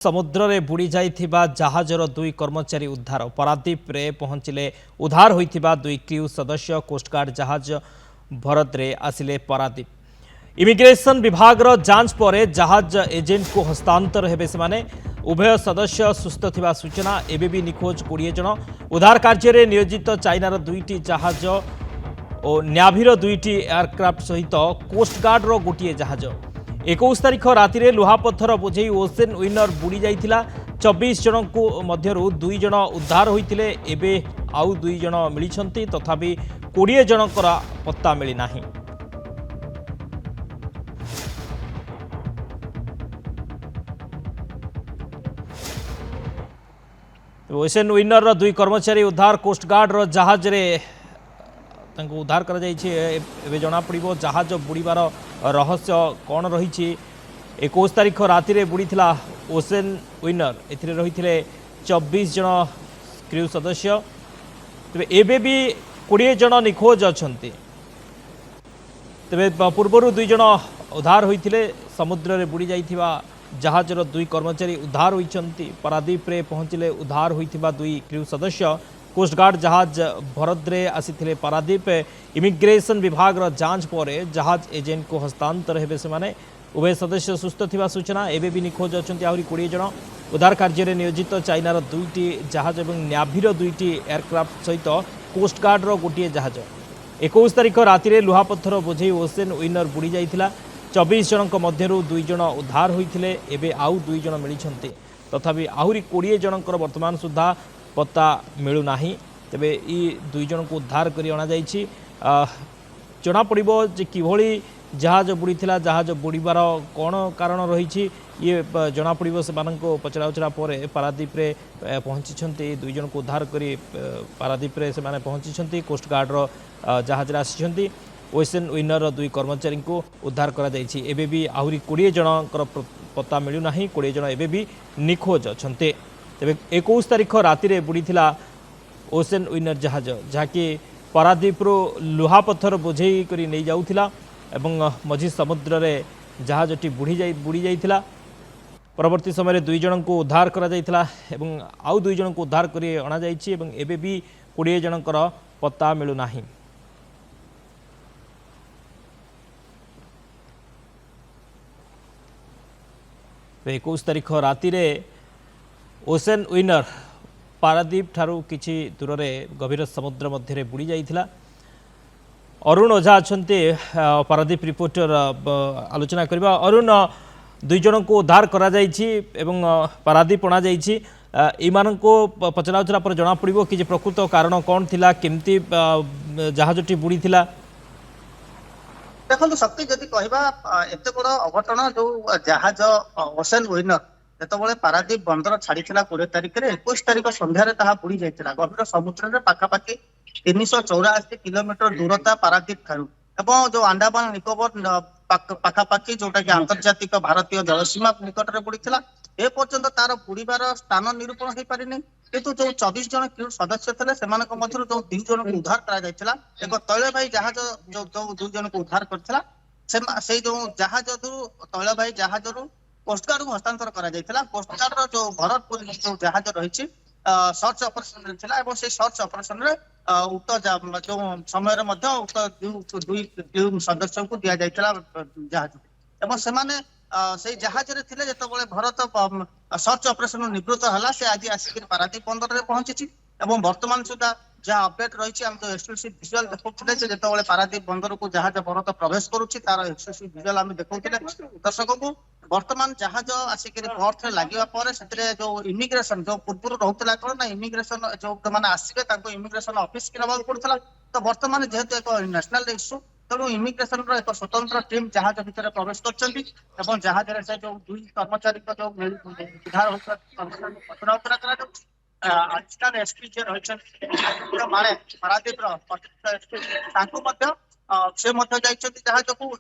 समुद्र रे बुड़ी जाइथिबा जहाजर दुई कर्मचारी उद्धार पारादीप रे पहुंचिले उद्धार होइथिबा दुई क्रू सदस्य कोस्टगार्ड जहाज भरत रे आसिले पारादीप इमिग्रेशन विभाग रो जांच परे जहाज एजेंट को हस्तांतर हेबे से माने उभय सदस्य सुस्थ थिबा सूचना एबे भी निखोज 20 जन उद्धार कार्य रे नियोजित चाइनार दुईटी जहाज और न्याभिर दुईटी एयरक्राफ्ट सहित कोस्टगार्ड रो गोटिए जहाज 21 तारिख राति लुहापत्थर बोझे ओसेन विनर बुड़ी जाइथिला 24 जन को मध्यरु 2 जन उद्धार होइतिले एबे आउ 2 जन मिलिछंती तथापि 20 जनकर पत्ता मिली नाही। ओसेन विनर रो 2 कर्मचारी उद्धार कोस्टगार्ड रो जहाज रे उद्धार कर जना पड़ो जहाज बुड़बार रहस्य कौन रही 21 तारिख राति बुड़ीला ओसेन विनर ए रही 24 जन क्रू सदस्य तेज एबे भी 20 जन निखोज अच्छा तेज पूर्वर 2 जन उद्धार होते समुद्र में बुड़ी जाइथिबा जहाजर 2 कर्मचारी उद्धार होती पारादीप रे पहुंचले उद्धार होइथिबा 2 क्रू सदस्य कोस्टगार्ड जहाज भरत रे आसी पारादीप इमिग्रेशन विभाग जांच पर जहाज एजेंट को हस्तांतर हेबे से माने उभय सदस्य सुस्थ थिबा सूचना एबे भी निखोज अछंती आहुरी 20 जन उद्धार कार्य रे नियोजित चाइनार 2टी जहाज और न्याभिर 2टी एयरक्राफ्ट सहित कोस्टगार्ड रो गोटिए जहाज 21 तारिख राति लुहापत्थर बोझे ओसेन विनर बुड़ी जाइथिला 24 जनक मध्यरु 2 जन उद्धार होइथिले एबे आउ 2 जन मिलिछंती तथापि आहुरी 20 जनकर वर्तमान सुधा पत्ता मिलू नाही तेबे ई 2 जन को उद्धार करी अणा जाइछि जना पड़िबो जे किभଳି जहाज बुड़ीथिला जहाज बुड़ीबार कौन कारण रही ये जना पड़िबो से मानको पचरा उचरा पर पारादीप रे पहुंची 2 जन को उद्धार करी पारादीप रे से माने पहुंची कोस्टगार्ड रो जहाज रे आसी ओसेन विनर 2 कर्मचारी को उद्धार करा जाइछि एबे भी आहुरी 20 जनकर पत्ता मिलू नाही 20 जन एबे भी निखोज अछंते तेज 21 तारिख राति बुड़ीला ओसेन विनर जहाज जहाँकि पारादीप लुहापत्थर बोझे कर नहीं जाऊला एवं मझी समुद्र रे जहाजटी बुड़ी जाइथिला परवर्ती समय 2 जन को उद्धार करा जाइथिला एवं आउ 2 जन को उद्धार करी अणा जाइछि एवं एबे भी 20 जनकर पत्ता मिलू नाही। एकैश तारिख राति ओसेन विनर पारादीप ठारू किछि दूर में गभीर समुद्र मध्य बुड़ी जाइथिला अरुण ओझा अछंते पारादीप रिपोर्टर आलोचना करबा अरुण 2 जन को उद्धार करा जाइछि एवं पारादीप अणा जाइछि एमानको पचरा उचरा पर जना पड़िबो कि प्रकृत कारण कौन थिला केमती जहाजटी बुड़ी थिला। देखो शक्ति जदि कहबा एते बड़ अघटन जो जहाज ओसेन विनर जेतबळे पारादीप बंदर छाड़ी 20 तारिख 21 तारिख संध्यारे ताहा बुड़ी जाइतिला गभीर समुद्र रे पाखापाखि 384 किलोमीटर दूरता पारादीप ठारू एवं जो अंडमान निकोबर पाखापाखि जोटा कि अंतर्जातिक भारतीय जलसीमा निकट में बुड़ीला ए पर्यंत तार बुड़ीबार स्थान निरूपण हो पारिनी किंतु जो 24 जन क्रू सदस्य थे से जो 2 जन को उद्धार करा एक तैलवाही जहाज जो 2 जन को उद्धार करथिला से जो जहाज तैलवाही जहाज कोस्टगार्ड को हस्तांतर करा कोस्टगार्ड जो भरतपुर जो जहाज रही सर्च ऑपरेशन थिला से सर्च ऑपरेशन रे उक्त जो समय उक्त 2 सदस्य को दिया जाइथिला जहाज एवं से जहाज रे थिले जेतबळे भरत सर्च ऑपरेशन निवृत्त हला से आज आसिक पारादीप बंदर रे पहुंची एवं वर्तमान सुधा जहाँ अपडेट रही आम तो एक्सक्लूसिव विजुअल देखुले जो पारादीप बंदर को जहाज भरत प्रवेश करुच्ची तार एक्सक्लूसिव विजुअल आम देखुले दर्शक को वर्तमान जहाज आसिक पर्थ रे लगे पर जो इमिग्रेशन जो पूर्व रोला कौन ना इमिग्रेशन जो मैंने आसवे इमिग्रेशन ऑफिस की नवा पड़ता तो वर्तमान जेहेतु एक नेशनल इश्यू तेणु इमिग्रेशन एक स्वतंत्र टीम जहाज भितर प्रवेश कर जहाज से जो 2 कर्मचारी जो उद्धार होता आजकल एसपी जे रही मारे पारादीप जहाज को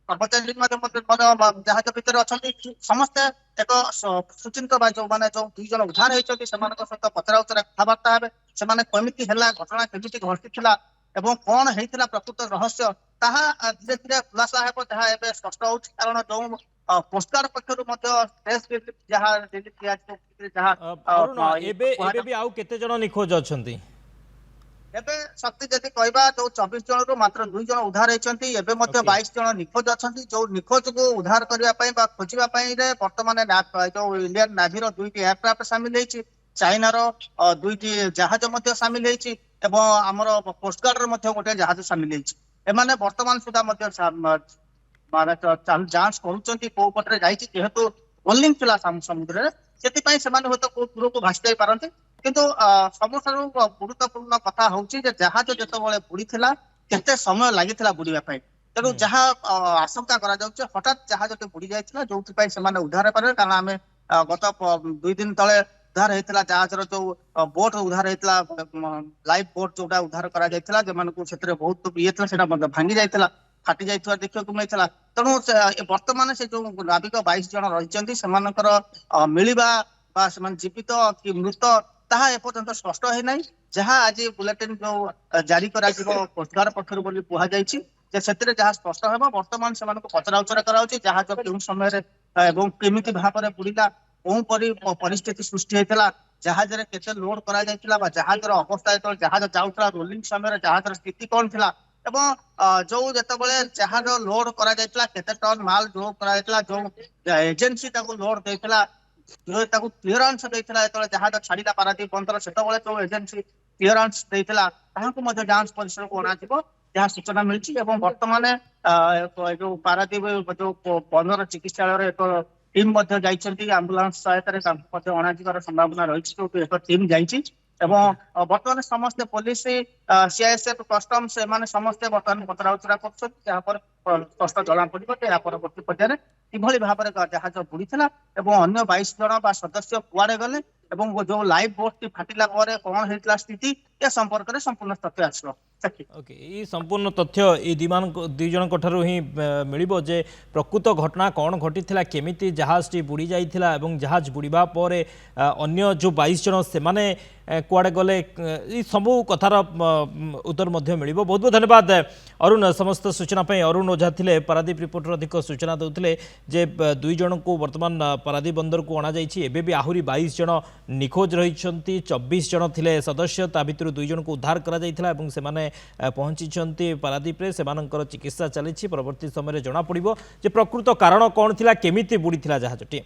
कर्मचारी जहाज भितर अच्छा समस्ते एक सुचिंत जो मैंने जो 2 जन उद्धार होती सहित पचरा उचरा कथबार्ता हे से कमिटी है घटना केमिटी घटी एवं कौन होता प्रकृत रहस्य धीरे धीरे खुलासा हे स्पष्ट हो कारण जो କୋଷ୍ଟଗାର୍ଡ ପକ୍ଷରୁ ମଧ୍ୟ ପ୍ରେସ୍ ରିଲିଫ୍ ଯାହା ରିଲିଫ୍ ଦିଆଯିବ ଯାହା ଅରୁଣ ଏବେ ଏବେ ବି ଆଉ କେତେ ଜଣ ନିଖୋଜ ଅଛନ୍ତି? ଏବେ ସତ୍ୟ ଯଦି କହିବା ଯୋଉ 24 ଜଣରୁ ମାତ୍ର 2 ଜଣ ଉଦ୍ଧାର ହେଇଛନ୍ତି। ଏବେ ମଧ୍ୟ Okay. 22 ଜଣ ନିଖୋଜ ଅଛନ୍ତି। ଯୋଉ ନିଖୋଜକୁ ଉଦ୍ଧାର କରିବା ପାଇଁ ବା ଖୋଜିବା ପାଇଁ ବର୍ତ୍ତମାନ ଯୋଉ ଇଣ୍ଡିଆନ ନାଭିର 2ଟି ଏୟାରକ୍ରାଫ୍ଟ ସାମିଲ ହେଇଛି, ଚାଇନାର 2ଟି ଜାହାଜ ମଧ୍ୟ ସାମିଲ ହେଇଛି ଏବଂ ଆମର କୋଷ୍ଟଗାର୍ଡର ମଧ୍ୟ ଗୋଟେ ଜାହାଜ ସାମିଲ ହେଇଛି। ଏମାନେ ବର୍ତ୍ତମାନ ସୁଦ୍ଧା ମଧ୍ୟ ମାନେ ଯାଞ୍ଚ କରୁଛନ୍ତି କୋଉ ପଟରେ ଯାଇଛି, ଯେହେତୁ ରୋଲିଂ ଥିଲା ସମୁଦ୍ରରେ, ସେଥିପାଇଁ ସେମାନେ ହୁଏତ କୋଉ ଦୂରକୁ ଭାସି ଯାଇ ପାରନ୍ତି। କିନ୍ତୁ ସବୁଠାରୁ ଗୁରୁତ୍ୱପୂର୍ଣ୍ଣ କଥା ହଉଛି ଯେ ଜାହାଜ ଯେତେବେଳେ ବୁଡିଥିଲା କେତେ ସମୟ ଲାଗିଥିଲା ବୁଡିବା ପାଇଁ। ତେଣୁ ଯାହା ଆଶଙ୍କା କରାଯାଉଛି ହଠାତ୍ ଜାହାଜଟି ବୁଡି ଯାଇଥିଲା, ଯୋଉଥିପାଇଁ ସେମାନେ ଉଦ୍ଧାର ହେଇପାରିବେ। କାରଣ ଆମେ ଗତ 2 ଦିନ ତଳେ ଉଦ୍ଧାର ହେଇଥିଲା ଜାହାଜର ଯୋଉ ବୋଟ ଉଦ୍ଧାର ହେଇଥିଲା, ଲାଇଫ ବୋଟ ଯୋଉଟା ଉଦ୍ଧାର କରାଯାଇଥିଲା, ଯେମାନଙ୍କୁ ସେଥିରେ ବହୁତ ଇଏ ଥିଲା ସେଟା ମଧ୍ୟ ଭାଙ୍ଗି ଯାଇଥିଲା, ଫାଟି ଯାଇଥିବା ଦେଖିବାକୁ ମିଳିଥିଲା। ତେଣୁ ବର୍ତ୍ତମାନ ସେ ଯୋଉ ନାବିକ 22 ଜଣ ରହିଛନ୍ତି ସେମାନଙ୍କର ମିଳିବା ବା ସେମାନେ ଜୀବିତ କି ମୃତ ତାହା ଏପର୍ଯ୍ୟନ୍ତ ସ୍ପଷ୍ଟ ହେଇନାହିଁ। ଯାହା ଆଜି ବୁଲେଟିନ ଯୋଉ ଜାରି କରାଯିବ କୋଷ୍ଟଗାର୍ଡ ପକ୍ଷରୁ ବୋଲି କୁହାଯାଇଛି, ଯେ ସେଥିରେ ଯାହା ସ୍ପଷ୍ଟ ହେବ। ବର୍ତ୍ତମାନ ସେମାନଙ୍କୁ ପଚରାଉଚରା କରାଯାଉଛି ଜାହାଜ କେଉଁ ସମୟରେ ଏବଂ କେମିତି ଭାବରେ ବୁଡିଲା, କୋଉ ପରିସ୍ଥିତି ସୃଷ୍ଟି ହେଇଥିଲା, ଜାହାଜରେ କେତେ ଲୋଡ କରାଯାଇଥିଲା ବା ଜାହାଜର ଅବସ୍ଥା ଯେତେବେଳେ ଜାହାଜ ଯାଉଥିଲା ରୋଲିଂ ସମୟରେ ଜାହାଜର ସ୍ଥିତି କଣ ଥିଲା ଏବଂ ଯୋଉ ଯେତେବେଳେ ଜାହାଜ ଲୋଡ କରାଯାଇଥିଲା କେତେ ଟନ ମାଲ ଲୋଡ କରାଯାଇଥିଲା, ଯୋଉ ଏଜେନ୍ସି ତାକୁ ଲୋଡ ଦେଇଥିଲା, ତାକୁ କ୍ଲିୟରାନ୍ସ ଦେଇଥିଲା, ଯେତେବେଳେ ଜାହାଜ ଛାଡିଲା ପାରାଦୀପ ବନ୍ଦର ସେତେବେଳେ ଯୋଉ ଏଜେନ୍ସି କ୍ଲିୟରାନ୍ସ ଦେଇଥିଲା ତାହାକୁ ମଧ୍ୟ ଯାଞ୍ଚ ପରିସରକୁ ଅଣାଯିବ ଯାହା ସୂଚନା ମିଳିଛି। ଏବଂ ବର୍ତ୍ତମାନ ଯୋଉ ପାରାଦୀପ ଯୋଉ ବନ୍ଦର ଚିକିତ୍ସାଳୟରେ ଏକ ଟିମ୍ ମଧ୍ୟ ଯାଇଛନ୍ତି, ଆମ୍ବୁଲାନ୍ସ ସହାୟତାରେ ତାଙ୍କୁ ମଧ୍ୟ ଅଣାଯିବାର ସମ୍ଭାବନା ରହିଛି, ଯୋଉଠି ଏକ ଟିମ୍ ଯାଇଛି। ଏବଂ Okay. ବର୍ତ୍ତମାନ ସମସ୍ତେ ପୋଲିସ, ସିଆଇଏସଏଫ, କଷ୍ଟମ୍ସ ଏମାନେ ସମସ୍ତେ ବର୍ତ୍ତମାନ ପଚରାଉଚରା କରୁଛନ୍ତି, ଯାହାପରେ ସ୍ପଷ୍ଟ ଜଣା ପଡିବ ଯେ ଏହା ପରବର୍ତ୍ତୀ ପର୍ଯ୍ୟାୟରେ କିଭଳି ଭାବରେ ଜାହାଜ ବୁଡିଥିଲା ଏବଂ ଅନ୍ୟ 22 ଜଣ ବା ସଦସ୍ୟ କୁଆଡେ ଗଲେ ଏବଂ ଯୋଉ ଲାଇଫ ବୋଟ ଟି ଫାଟିଲା ପରେ କଣ ହେଇଥିଲା ସ୍ଥିତି, ଏ ସମ୍ପର୍କରେ ସମ୍ପୂର୍ଣ୍ଣ ତଥ୍ୟ ଆସିବ। ओके ये संपूर्ण तथ्य ये दुई जन ठारू ही मिलिबो जे प्रकृत घटना कौन घटी केमिति जहाज टी बुड़ी जाइथिला एवं जहाज बुड़ीबा परे अन्य जो 22 जन से माने कुआडे गले ये सबू कथार उत्तर मध्य मिलिबो। बहुत बहुत धन्यवाद अरुण समस्त सूचना पे। अरुण ओझा थिले पारादीप रिपोर्टर अधिक सूचना देउथिले जे 2 जन को वर्तमान पारादीप बंदर को अणा जाइछि। एबे भी आहुरी 22 जन निखोज रहिछंती, 24 जन थिले सदस्य, ता भितरु 2 जन को उद्धार करा जाइथिला एवं से माने पहुंची पारादीप से चिकित्सा चली। परवर्ती समय जना पड़ो जे प्रकृत कारण कौन थिला, केमिति बुड़ी थिला जहाजटी।